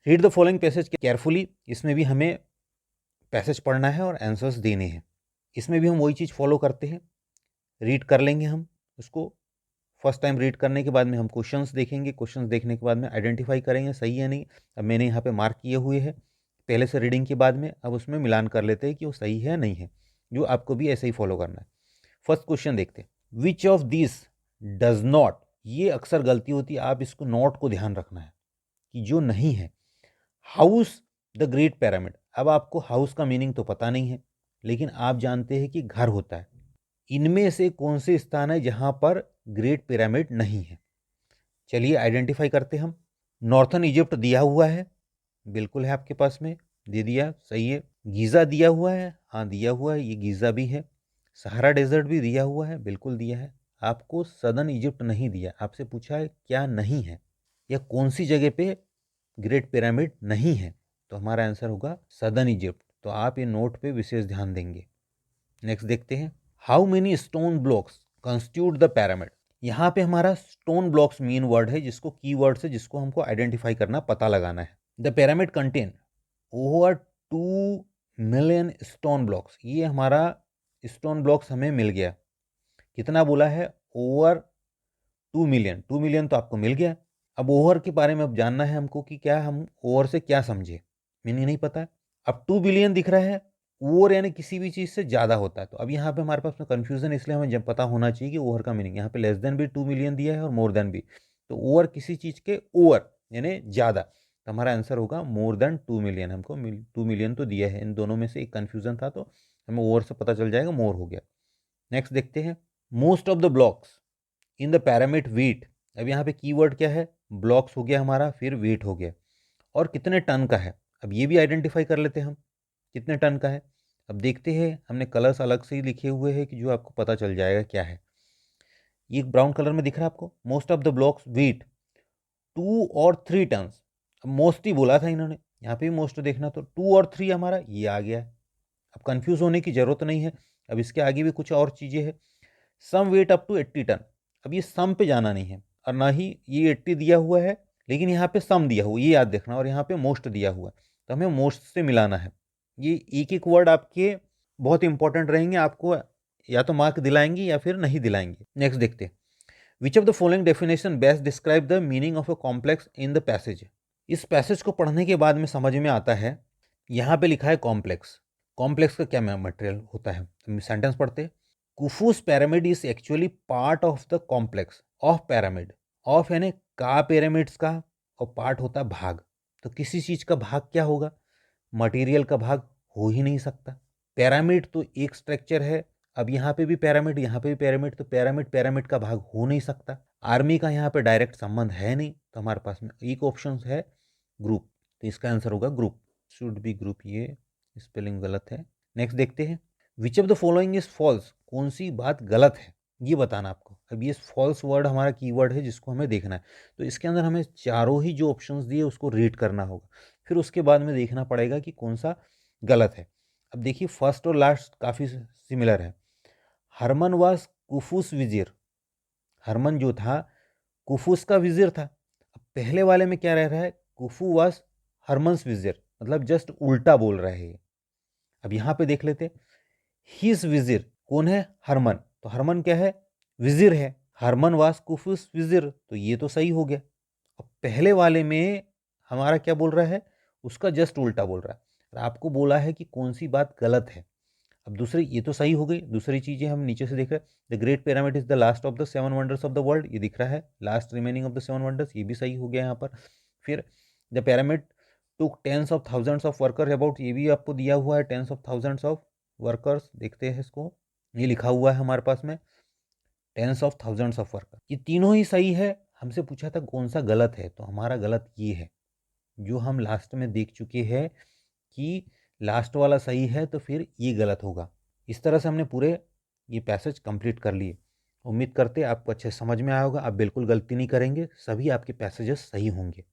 Read the following passage carefully, इसमें भी हमें पैसेज पढ़ना है और आंसर्स देने हैं। इसमें भी हम वही चीज़ फॉलो करते हैं, रीड कर लेंगे हम उसको। फर्स्ट टाइम रीड करने के बाद में हम क्वेश्चंस देखेंगे, क्वेश्चंस देखने के बाद में आइडेंटिफाई करेंगे सही है नहीं। अब मैंने यहाँ पे मार्क किए हुए हैं पहले से रीडिंग के बाद में, अब उसमें मिलान कर लेते हैं कि वो सही है नहीं है, जो आपको भी ऐसे ही फॉलो करना है। फर्स्ट क्वेश्चन देखते हैं, which of this does not, ये अक्सर गलती होती है, आप इसको नॉट को ध्यान रखना है कि जो नहीं है। हाउस द ग्रेट पिरामिड, अब आपको हाउस का मीनिंग तो पता नहीं है, लेकिन आप जानते हैं कि घर होता है। इनमें से कौन से स्थान है जहां पर ग्रेट पिरामिड नहीं है? चलिए आइडेंटिफाई करते हम। नॉर्थन इजिप्ट दिया हुआ है, बिल्कुल है आपके पास में, दे दिया, सही है। गीज़ा दिया हुआ है, हाँ दिया हुआ है, ये गीज़ा भी है। सहारा डेजर्ट भी दिया हुआ है, बिल्कुल दिया है। आपको सदर्न इजिप्ट नहीं दिया, आपसे पूछा है क्या नहीं है या कौन सी जगह पे ग्रेट पिरामिड नहीं है, तो हमारा आंसर होगा सदर्न इजिप्ट। तो आप ये नोट पे विशेष ध्यान देंगे। नेक्स्ट देखते हैं, how many stone blocks constitute the pyramid. यहाँ पे हमारा स्टोन ब्लॉक्स मेन वर्ड है, जिसको की वर्ड से जिसको हमको आइडेंटिफाई करना, पता लगाना है। The pyramid contain over 2 million stone blocks, ये हमारा स्टोन ब्लॉक्स हमें मिल गया। कितना बोला है? Over 2 million. 2 मिलियन तो आपको मिल गया। अब ओवर के बारे में अब जानना है हमको कि क्या हम ओवर से क्या समझे, मीनिंग नहीं पता है। अब 2 बिलियन दिख रहा है, ओवर यानी किसी भी चीज़ से ज़्यादा होता है, तो अब यहाँ पे हमारे पास में कन्फ्यूजन, इसलिए हमें जब पता होना चाहिए कि ओवर का मीनिंग, यहाँ पे लेस देन भी 2 मिलियन दिया है और मोर देन भी, तो ओवर किसी चीज़ के ओवर यानी ज़्यादा, तो हमारा आंसर होगा मोर देन 2 मिलियन। हमको 2 मिलियन तो दिया है, इन दोनों में से एक कन्फ्यूजन था, तो हमें ओवर से पता चल जाएगा मोर हो गया। नेक्स्ट देखते हैं, most of the blocks in the pyramid weight. अब यहाँ पे कीवर्ड क्या है? ब्लॉक्स हो गया हमारा, फिर वेट हो गया, और कितने टन का है, अब ये भी आइडेंटिफाई कर लेते हैं हम, कितने टन का है। अब देखते हैं, हमने कलर्स अलग से ही लिखे हुए हैं कि जो आपको पता चल जाएगा क्या है। ये ब्राउन कलर में दिख रहा है आपको, most of the blocks weight 2 और 3 टन। अब मोस्ट ही बोला था इन्होंने, यहाँ पे भी मोस्ट देखना, तो 2 और 3 हमारा ये आ गया है। अब कंफ्यूज होने की जरूरत नहीं है, अब इसके आगे भी कुछ और चीज़ें हैं। Some weight up to 80 ton, अब ये सम पे जाना नहीं है, और ना ही ये 80 दिया हुआ है, लेकिन यहाँ पे सम दिया हुआ, ये याद देखना, और यहाँ पे मोस्ट दिया हुआ है, तो हमें मोस्ट से मिलाना है। ये एक एक वर्ड आपके बहुत इंपॉर्टेंट रहेंगे, आपको या तो मार्क दिलाएंगे या फिर नहीं दिलाएंगे। नेक्स्ट देखते हैं, which of the following definition best describe the meaning of a complex in the passage. इस पैसेज को पढ़ने के बाद में समझ में आता है, यहाँ पे लिखा है कॉम्प्लेक्स, कॉम्प्लेक्स का क्या मटेरियल होता है, तो सेंटेंस पढ़ते हैं। Khufu's pyramid is actually part of the complex of pyramid. Of यानी का पिरामिड्स का, और पार्ट होता है भाग, तो किसी चीज का भाग क्या होगा? मटेरियल का भाग हो ही नहीं सकता। पिरामिड तो एक स्ट्रक्चर है, अब यहाँ पे भी पिरामिड, यहाँ पे भी पिरामिड, तो पिरामिड पिरामिड का भाग हो नहीं सकता। आर्मी का यहाँ पे डायरेक्ट संबंध है नहीं, तो हमारे पास में एक ऑप्शन है ग्रुप, तो इसका आंसर होगा ग्रुप, शुड बी ग्रुप, ये स्पेलिंग गलत है। नेक्स्ट देखते हैं, which of the following is false, कौन सी बात गलत है ये बताना आपको। अब ये फॉल्स वर्ड हमारा कीवर्ड है जिसको हमें देखना है, तो इसके अंदर हमें चारों ही जो ऑप्शंस दिए उसको रीड करना होगा, फिर उसके बाद में देखना पड़ेगा कि कौन सा गलत है। अब देखिए फर्स्ट और लास्ट काफ़ी सिमिलर है। हरमन वाज कुफूस विजिर, हरमन जो था कुफूस का विजिर था। अब पहले वाले में क्या रह रहा है? कुफू वाज हरमन्स विजिर, मतलब जस्ट उल्टा बोल रहा है ये। अब यहाँ पे देख लेते, हिज विजिर कौन है? हरमन, तो हरमन क्या है? विजिर है। हरमन वास कुफुस विजिर, तो ये तो सही हो गया। अब पहले वाले में हमारा क्या बोल रहा है? उसका जस्ट उल्टा बोल रहा है, और आपको बोला है कि कौन सी बात गलत है। अब दूसरी, ये तो सही हो गई, दूसरी चीजें हम नीचे से देख रहे हैं, the great pyramid is the last of the 7 wonders of the world, ये दिख रहा है, last remaining of the 7 wonders, ये भी सही हो गया यहाँ पर। फिर the pyramid took tens of thousands of workers about, ये भी आपको दिया हुआ है, tens of thousands of workers, देखते हैं इसको, ये लिखा हुआ है हमारे पास में, tens of thousands of worker, ये तीनों ही सही है। हमसे पूछा था कौन सा गलत है, तो हमारा गलत ये है जो हम लास्ट में देख चुके हैं कि लास्ट वाला सही है, तो फिर ये गलत होगा। इस तरह से हमने पूरे ये पैसेज कंप्लीट कर लिए। उम्मीद करते आपको अच्छे समझ में आया होगा, आप बिल्कुल गलती नहीं करेंगे, सभी आपके पैसेजेस सही होंगे।